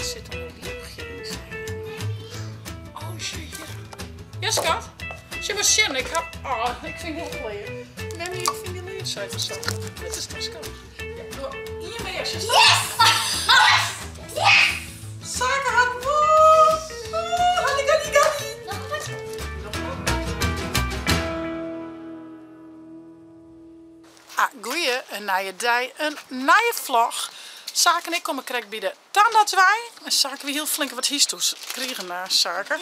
zit er een luchtje in, zei je. Oh, shit. Ja, schat. Zie maar zin. Ik heb... Oh, ik vind het heel leuk. Nee, ik vind die leeftijd of zo. Dit is toch schat. Ja, doe hiermee als je staat. Yes! Yes! Zaken had woe! Halli. Nog wat? Goeie, een nieuwe dag, een nieuwe vlog. Zaken ik kom krijg bij de tandartswij. En zaken we heel flink wat histoes kregen naar zaken.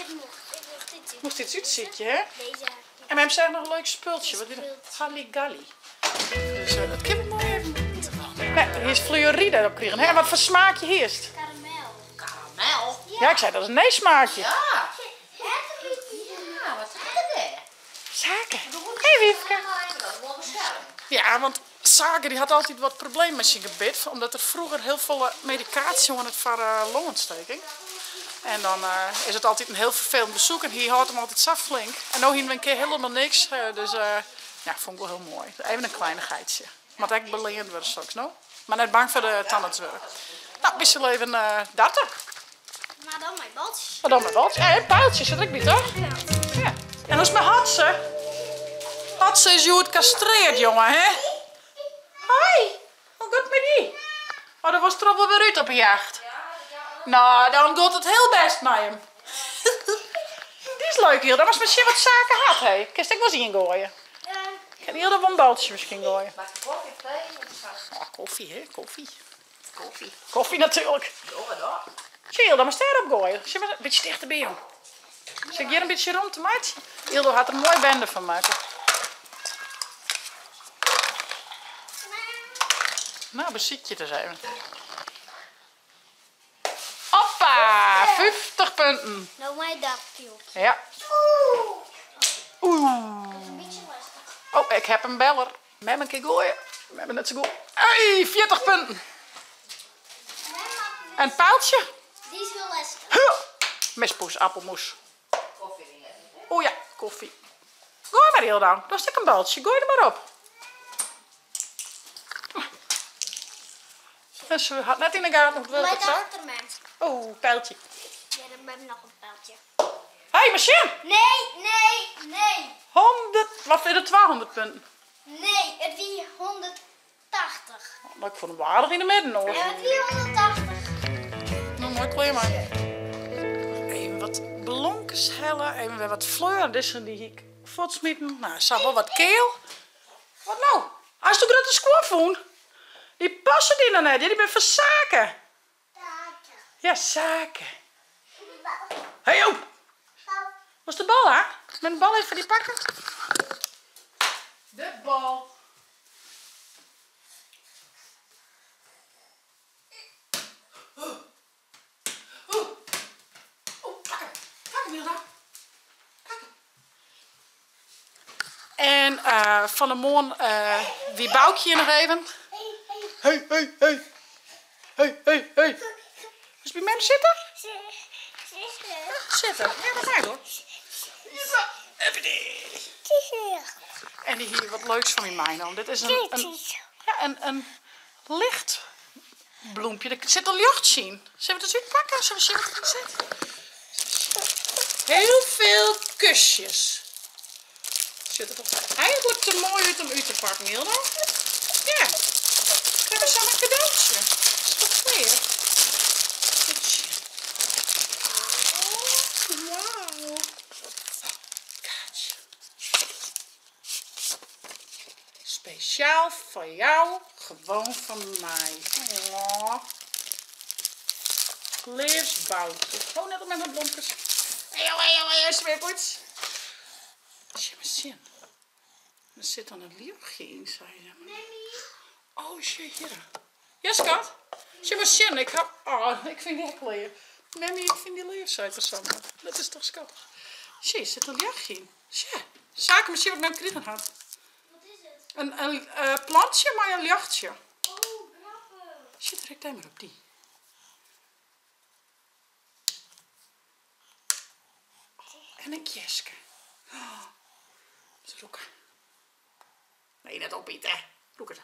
Moest dit uitzitten, hè? Deze. En we hebben zeggen nog een leuk spultje. Wat is het? Halligalli. Dus dat kunnen we nog even. Nee, hier is fluoride op kregen. Hè? En wat voor smaakje heerst? Karamel. Karamel? Ja, ik zei dat is een nee smaakje. Ja. Ja, wat is er? Zaken. Hé, Wiefke. Dat is wel beschermd. Ja, want Zaken die had altijd wat problemen met zijn gebit. Omdat er vroeger heel veel medicatie was voor longontsteking. En dan is het altijd een heel vervelend bezoek. En hier houdt hem altijd zo flink. En nu hier een keer helemaal niks. Dus ja, vond ik wel heel mooi. Even een kleinigheidje. Maar het echt beleend worden straks nog. Maar net bang voor de tandartswerk. Nou, wist je even dat ook. Maar dan mijn baltjes. Wat dan met wat? Ja, pijltjes zit ik niet, toch? Ja. En hoe is mijn Hatse? Hatse is goed castreerd, jongen, hè? Hoi, hoe gaat het met die? Oh, dat was er al wel weer uit op een jacht. Nou, dan gaat het heel best met hem. Die is leuk hier. Dat was misschien wat zaken had, hè? Kist ik wel eens ingooien. Ik kan hier wel een baltje misschien gooien. Maak je koffie, thee? Oh, koffie, hè? Koffie. Koffie. Koffie natuurlijk. Doe wat dan. Zie dan maar ster opgooien. Zie maar een beetje dichterbij, jong. Zeg hier een beetje rond te maken. Hildo had er een mooi bende van maken. Nou, beziet je dus even. Hoppa! 50 punten. Nou mijn dakje. Ja. Oeh. Een beetje lastig. Oh, ik heb een beller. We hebben een keer gooien. We hebben net zo goed. Hey, 40 punten. Een paaltje. Die is wel lastig. Huh. Mispoes, appelmoes. Koffie niet. Oh ja, koffie. Gooi maar heel dan. Dat is een baltje. Gooi er maar op. Dus we had net in de gaten nog wel Mijn wat zaak. achtermens. Oh, pijltje. Ja, dan hebben we nog een pijltje. Hé, hey, machine. Nee. 100. Wat vind je 200 punten? Nee, het wie 180. Nou, ik vond hem waardig in de midden hoor. Ja, het wie 180. Nou, mooi klein maar. Even wat blonkjes hellen. Even weer wat fleur. Dit zijn die ik voortsmieten. Nou, ze wel wat keel. Wat nou? Als je grote squaw voelt. Die passen die dan net. Die ben van zaken. Ja, zaken. Hé, hey, joh. Was de bal, hè? Met de bal even die pakken. De bal. En van de morgen wie bouwt je nog even? Hey. Is bij mij zitten? Zitten. Ja, dat ga je hoor. Even die. En die hier wat leuks van die mij dan. Dit is een licht bloempje. Er zit een luchtje in. Zullen we het eens uitpakken? Zullen we zien wat erin zit? Heel veel kusjes. Zit er toch eigenlijk te mooi uit om uit te pakken, Hilda? Ja. We hebben zo'n cadeautje. Dat is toch weer? Wauw. Kaatje. Speciaal voor jou. Gewoon van mij. Oh. Kleersboutje. Gewoon net op met mijn bloempjes. Hey, is weer goed. Als je me ziet. Er zit dan een liefje in, zei je. Oh, shit, hier. Ja, schat. Als je me ziet, ik heb... Oh, ik vind die echt leuk. Mammy, ik vind die leeftijd zo. Dat is toch schattig. Shit, er zit een liefje in. Shit. Zaken misschien wat ik met kregen had. Wat is het? Een plantje, maar een jachtje. Oh, grappig. Shit, trek daar maar op die. En een kieske. Oh, dat is roeken. Nee, net opeten, hè. Roeken.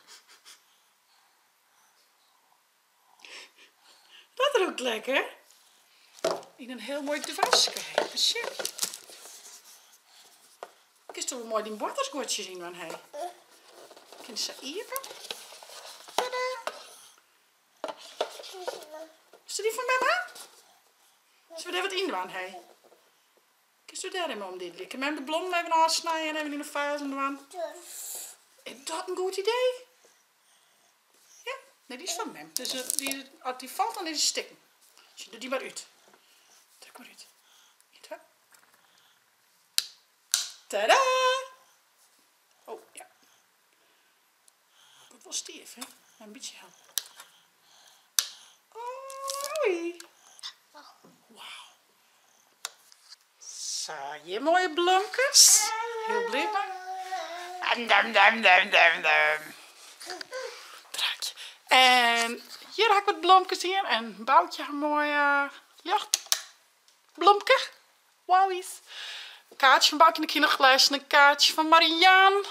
Dat ruikt lekker. in een heel mooi dwasje. Shit. Kijk toch mooi die bordersgoedjes zien van hij. Kun je ze even? Tada! Is die van mama? Zullen we er wat in doen, hey? Kun je daar even om dit likken? Met de bloem even afsnijden en even in de vuil doen. Is dat een goed idee? Ja, nee, die is van mem. Dus als die valt, dan is die stikken. Dus je doet die maar uit. Trek maar uit. Tada! Oh, ja. Dat was stief, hè? Een beetje helpen. Oei. Wauw. Zo, je mooie bloemkes. Heel blij mee. Draakje. En hier heb ik wat bloemkes in. En Boutje een mooi bloemke. Wowies. Een kaartje van Boutje in de kinderglas. Een kaartje van Marianne.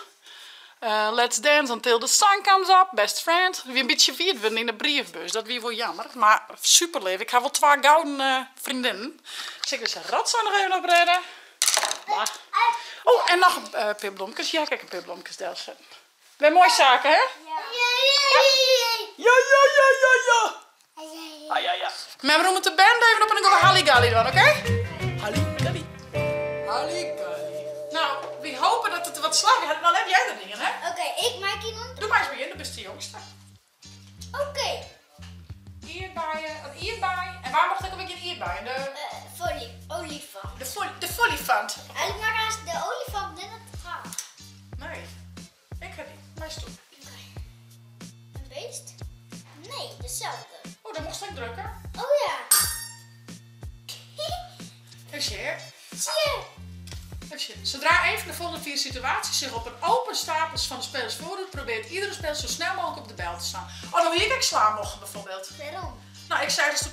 Let's Dance Until the Sun Comes Up. Best Friend. Weer een beetje vierd worden in de briefbus. Dat weer wel jammer. Maar super leuk. Ik heb wel 2 gouden vriendinnen. Dus ik dus een rotzooi nog even opredden. Oh, en nog een pipblomkes. Ja, kijk, een pipblomkes daar zetten. Weer mooie zaken, hè? Ja. Ja. Ja. Maar we moeten de band even op en dan gaan we Halligalli doen, oké? Halligalli. Nou, we hopen dat het wat slag is. Dan heb jij de dingen, hè? Oké, ik maak iemand. Doe maar eens beginnen, dat is de jongste. Oké. Ierbijen, een ierbij. En waar mocht ik een beetje een ierbij? Olifant. De folifant. En ik maak als de olifant net het gaat. Nee, ik heb die. Mijn stoel. Een beest? Nee, dezelfde. Oh, dan mocht ik drukken. Oh ja. Zie je? Zie je? Zodra een van de volgende 4 situaties zich op een open stapels van de spelers voordoet, probeert iedere speler zo snel mogelijk op de bel te slaan. Oh, dan hier ik slaan mogen bijvoorbeeld. Waarom? Nou, ik zei dus toen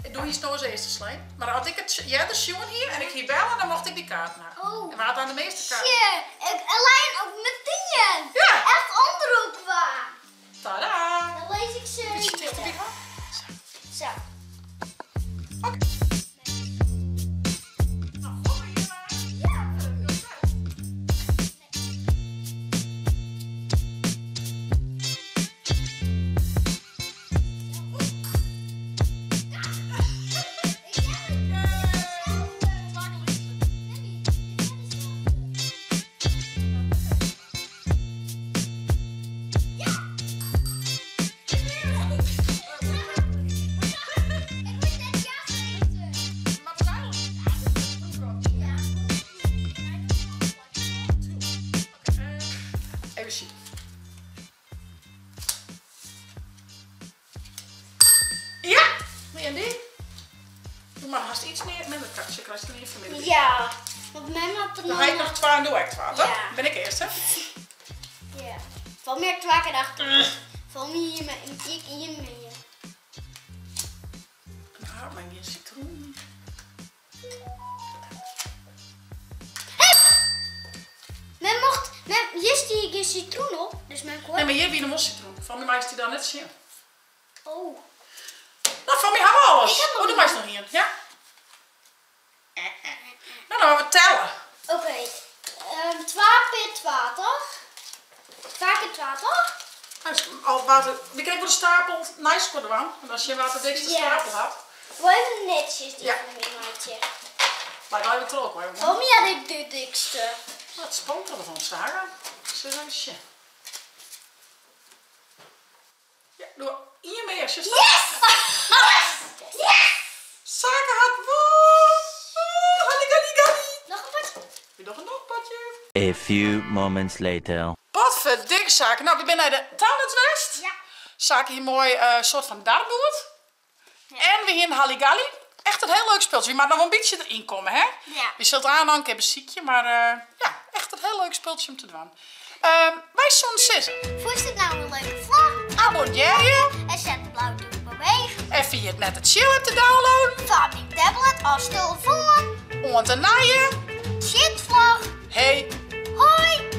ik doe hier nou als eerste slaan. Maar had ik het, jij de Sjoen hier en ik hier bellen, dan mocht ik die kaart naar. Oh. En we hadden aan de meeste kaarten. Shit, alleen ook met 10. Ja. Echt onderhoek waar. Tada! Dan lees ik ze. Beetje dichter bij haar. Zo. Oké. Nou, goed hier maar. Ja. Even zien. Ja! En die? Doe maar haast iets neer met het katje. Ik krijg het niet familie. Ja, want mijn had er Dan ga ik nog 2 en doe ik 2, toch? Ja. Ben ik eerst, hè? Ja. Van meer 2 keer achter. Van hier met een tik in je mee. Nou, maar hier citroen. Men mocht, hier stier geen citroen op, dus men kon. Nee, maar hier heb je een moscitroen. Van mij is die dan net zien. Oh. Nou, van mij hebben we alles. Ik heb nog Oh, doe maar eens nog hier. Ja? Nou, dan gaan we tellen. Oké. 2 keer 2, toch? 2 keer 2, toch? Al water. Die krijg ik voor de stapel nice voor de wang. En als je water dikste Ja. stapel had. Wel even netjes die Ja. van mijn maatje. Maar dan heb je het ook hoor. Waarom had ik de dikste? Het spantelen van Sarah. Serieusje. Ja, doe hier mee als je staat. Yes! Yes! Zaken had woe! Halligalli. Nog een potje. Weer nog een potje. A few moments later. Wat verdik zaken. Nou, ik ben naar de Tuinwest. Ja. Zaken hier mooi soort van dartboard. Ja. En weer hier in Halligalli. Echt een heel leuk speeltje. Je mag nog wel een beetje erin komen, hè? Ja. Je zult aan, ik heb een ziekje, maar ja, echt een heel leuk speeltje om te doen. Wij zo'n sissen. Vond je het nou een leuke vlog? Abonneer je. En zet de blauw duim bewegen. En via het net het chill hebt te downloaden. Van die tablet als telefoon. Om te naaien. Shitvlog. Hey. Hoi.